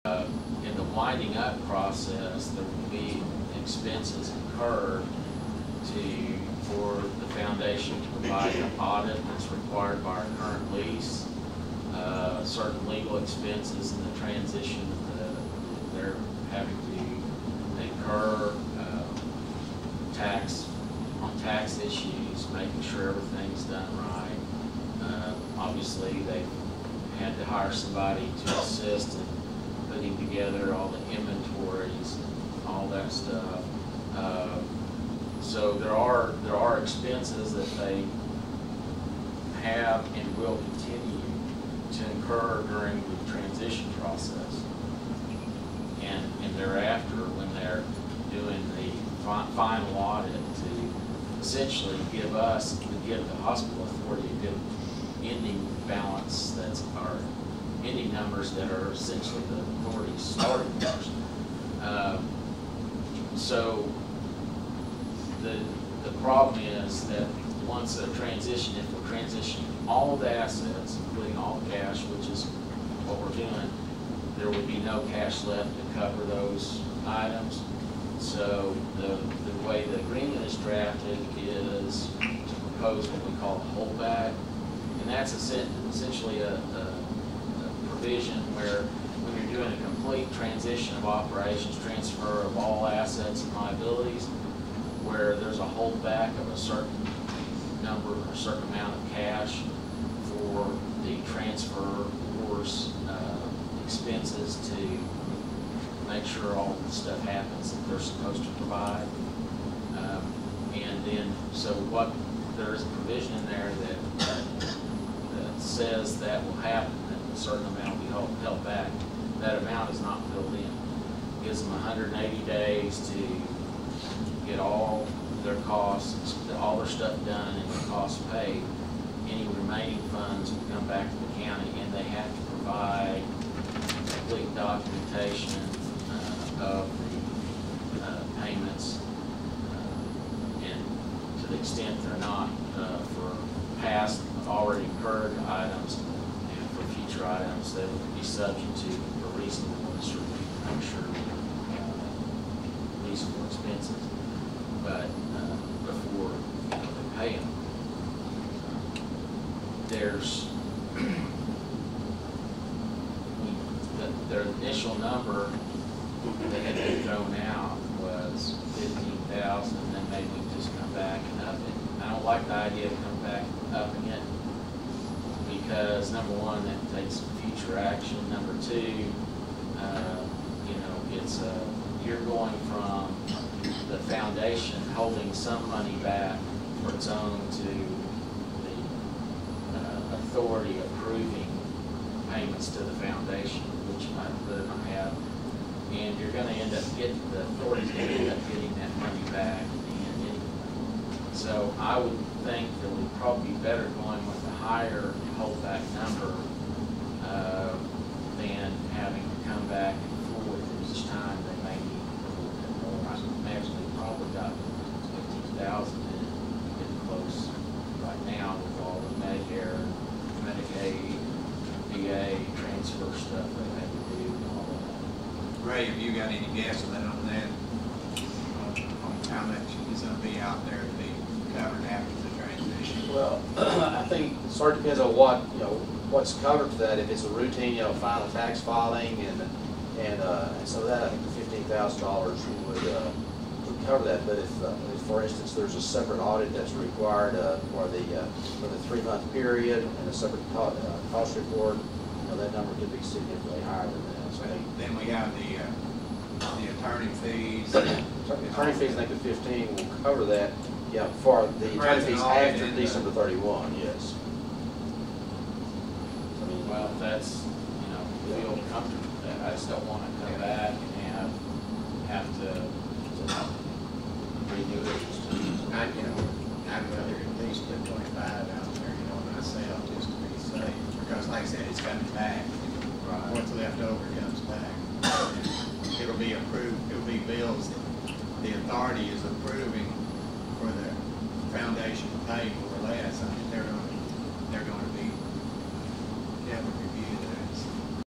In the winding up process, there will be expenses incurred for the foundation to provide an audit that's required by our current lease, certain legal expenses in the transition that they're having to incur, tax issues, making sure everything's done right. Obviously, they had to hire somebody to assist in putting together all the inventories, all that stuff. So there are expenses that they have and will continue to incur during the transition process, and thereafter when they're doing the final audit to essentially give the hospital authority a good ending balance, that's our ending numbers that are essentially the authority's starting numbers. So the problem is that once a transition, if we're transitioning all the assets, including all the cash, which is what we're doing, there would be no cash left to cover those items. So the way the agreement is drafted is to propose what we call a holdback, and that's essentially a provision where when you're doing a complete transition of operations, transfer of all assets and liabilities, where there's a holdback of a certain number or a certain amount of cash for the transfer or expenses to make sure all the stuff happens that they're supposed to provide. And then, so there is a provision in there that says that will happen, that a certain amount will be held back. That amount is not filled in. It gives them 180 days to get all their costs, all their stuff done and the costs paid. Any remaining funds will come back to the county, and they have to provide complete documentation of the payments, and to the extent they're not, for past already incurred items and for future items, they would be subject to a reasonableness review to make sure reasonable expenses, but before they pay them. There's their initial number that had been thrown out was 15,000, and then maybe we just come back and up it. I don't like the idea of coming back and upping it because number one, that takes future action. Number two, it's you're going from the foundation holding some money back for its own to the authority approving payments to the foundation, which I really don't have. And you're going to end up getting, the authority's going to end up getting that money back at the end anyway. So I would think that we'd probably be better going with a higher holdback number than having to come back and forth each time. They may need a little bit more. I imagine they probably got 15,000 in, getting close right now with all the Medicare, Medicaid, VA transfer stuff they had to do and all that. Ray, have you got any guess on that, on how much is going to be out there to be covered after the transition? Well, I think it sort of depends on what's covered for that. If it's a routine, final tax filing and so that, I think the $15,000 would cover that. But if for instance, there's a separate audit that's required for the 3-month period and a separate cost report, that number could be significantly higher than that. So then we have the attorney fees. The attorney fees, I think the 15 will cover that. Yeah, for the attorney fees after December 31, yes. I mean, well, if that's, feel comfortable with that. I just don't want to come back and have to renew it. I'd rather at least put 25 out there, myself, just to be safe. Because like I said, it's coming back. Right. What's left over comes back. And it'll be approved, it'll be bills that the authority is approving for the foundation to pay more or less. I mean, they're going to be covered.